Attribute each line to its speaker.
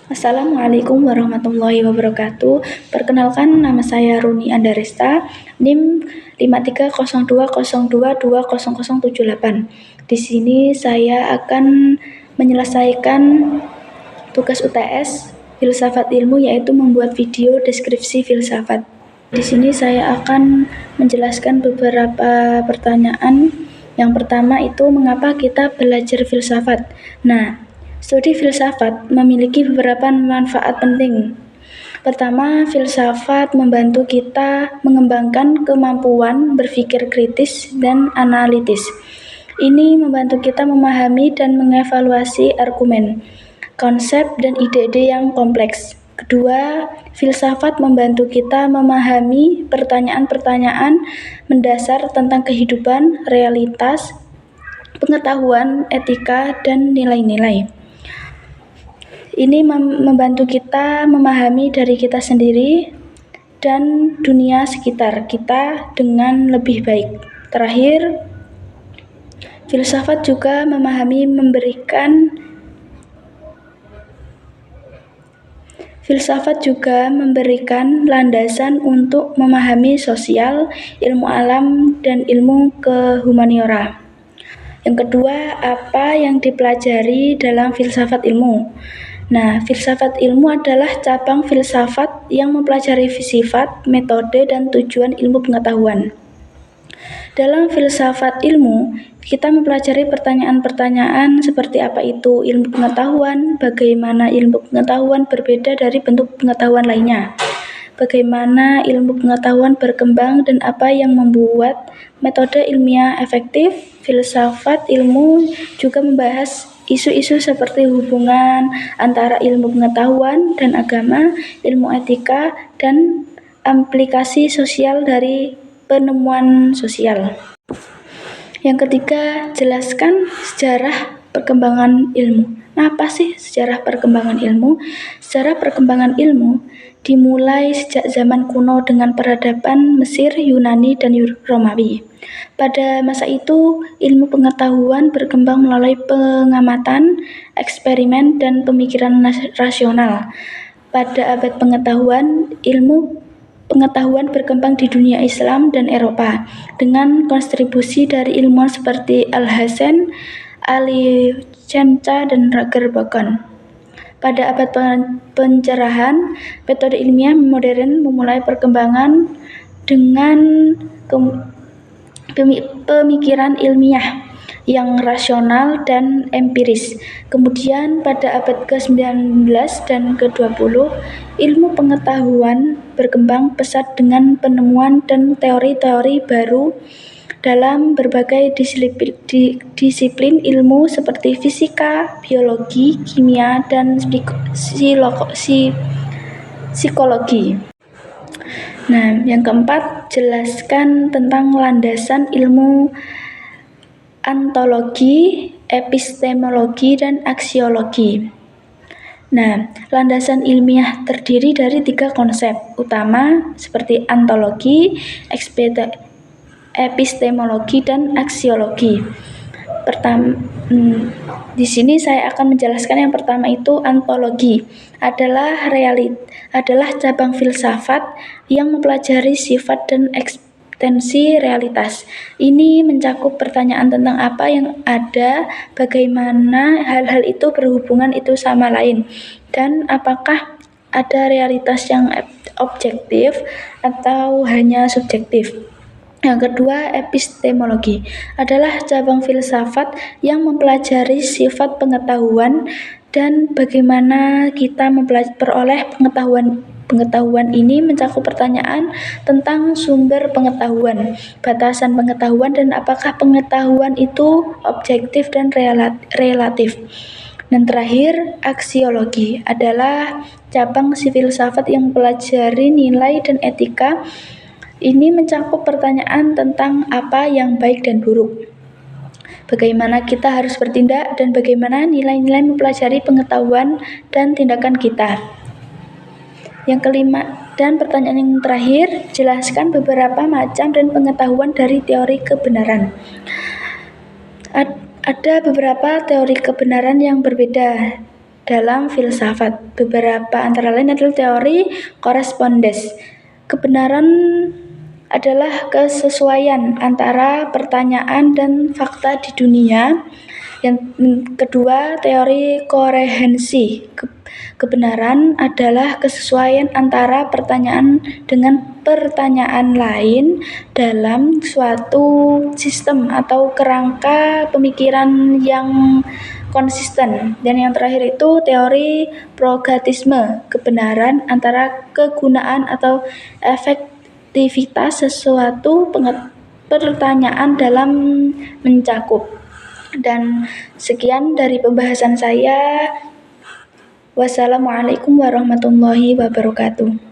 Speaker 1: Assalamualaikum warahmatullahi wabarakatuh. Perkenalkan, nama saya Runi Andaresta, NIM 530202200078. Di sini saya akan menyelesaikan tugas UTS filsafat ilmu, yaitu membuat video deskripsi filsafat. Di sini saya akan menjelaskan beberapa pertanyaan. Yang pertama itu, mengapa kita belajar filsafat? Studi filsafat memiliki beberapa manfaat penting. Pertama, filsafat membantu kita mengembangkan kemampuan berpikir kritis dan analitis. Ini membantu kita memahami dan mengevaluasi argumen, konsep, dan ide-ide yang kompleks. Kedua, filsafat membantu kita memahami pertanyaan-pertanyaan mendasar tentang kehidupan, realitas, pengetahuan, etika, dan nilai-nilai. Ini membantu kita memahami diri kita sendiri dan dunia sekitar kita dengan lebih baik. Terakhir, filsafat juga memberikan landasan untuk memahami sosial, ilmu alam, dan ilmu kehumaniora. Yang kedua, apa yang dipelajari dalam filsafat ilmu? Filsafat ilmu adalah cabang filsafat yang mempelajari sifat, metode, dan tujuan ilmu pengetahuan. Dalam filsafat ilmu, kita mempelajari pertanyaan-pertanyaan seperti apa itu ilmu pengetahuan, bagaimana ilmu pengetahuan berbeda dari bentuk pengetahuan lainnya, bagaimana ilmu pengetahuan berkembang, dan apa yang membuat metode ilmiah efektif. Filsafat ilmu juga membahas isu-isu seperti hubungan antara ilmu pengetahuan dan agama, ilmu etika, dan aplikasi sosial dari penemuan sosial. Yang ketiga, jelaskan sejarah perkembangan ilmu. Apa sih sejarah perkembangan ilmu? Sejarah perkembangan ilmu dimulai sejak zaman kuno dengan peradaban Mesir, Yunani, dan Romawi. Pada masa itu, ilmu pengetahuan berkembang melalui pengamatan, eksperimen, dan pemikiran rasional. Pada abad pengetahuan, ilmu pengetahuan berkembang di dunia Islam dan Eropa dengan kontribusi dari ilmuwan seperti Alhazen, Avicenna, dan Roger Bacon. Pada abad pencerahan, metode ilmiah modern memulai perkembangan dengan pemikiran ilmiah yang rasional dan empiris. Kemudian pada abad ke-19 dan ke-20, ilmu pengetahuan berkembang pesat dengan penemuan dan teori-teori baru dalam berbagai disiplin ilmu seperti fisika, biologi, kimia, dan psikologi. Yang keempat, jelaskan tentang landasan ilmu ontologi, epistemologi, dan aksiologi. Landasan ilmiah terdiri dari 3 konsep utama seperti ontologi, epistemologi, dan aksiologi. Di sini saya akan menjelaskan yang pertama itu ontologi adalah cabang filsafat yang mempelajari sifat dan ekstensi realitas. Ini mencakup pertanyaan tentang apa yang ada, bagaimana hal-hal itu berhubungan itu sama lain, dan apakah ada realitas yang objektif atau hanya subjektif. Yang kedua, epistemologi adalah cabang filsafat yang mempelajari sifat pengetahuan dan bagaimana kita memperoleh pengetahuan ini mencakup pertanyaan tentang sumber pengetahuan, batasan pengetahuan, dan apakah pengetahuan itu objektif dan relatif. Dan terakhir, aksiologi adalah cabang filsafat yang mempelajari nilai dan etika. Ini mencakup pertanyaan tentang apa yang baik dan buruk, bagaimana kita harus bertindak, dan bagaimana nilai-nilai mempelajari pengetahuan dan tindakan kita. Yang kelima, dan pertanyaan yang terakhir, jelaskan beberapa macam dan pengetahuan dari teori kebenaran. Ada beberapa teori kebenaran yang berbeda dalam filsafat. Beberapa antara lain adalah teori korespondens. Kebenaran adalah kesesuaian antara pertanyaan dan fakta di dunia. Yang kedua, teori koherensi. Kebenaran adalah kesesuaian antara pertanyaan dengan pertanyaan lain dalam suatu sistem atau kerangka pemikiran yang konsisten. Dan yang terakhir itu teori pragmatisme. Kebenaran antara kegunaan atau efektivitas sesuatu pertanyaan dalam mencakup. Dan sekian dari pembahasan saya. Wassalamualaikum warahmatullahi wabarakatuh.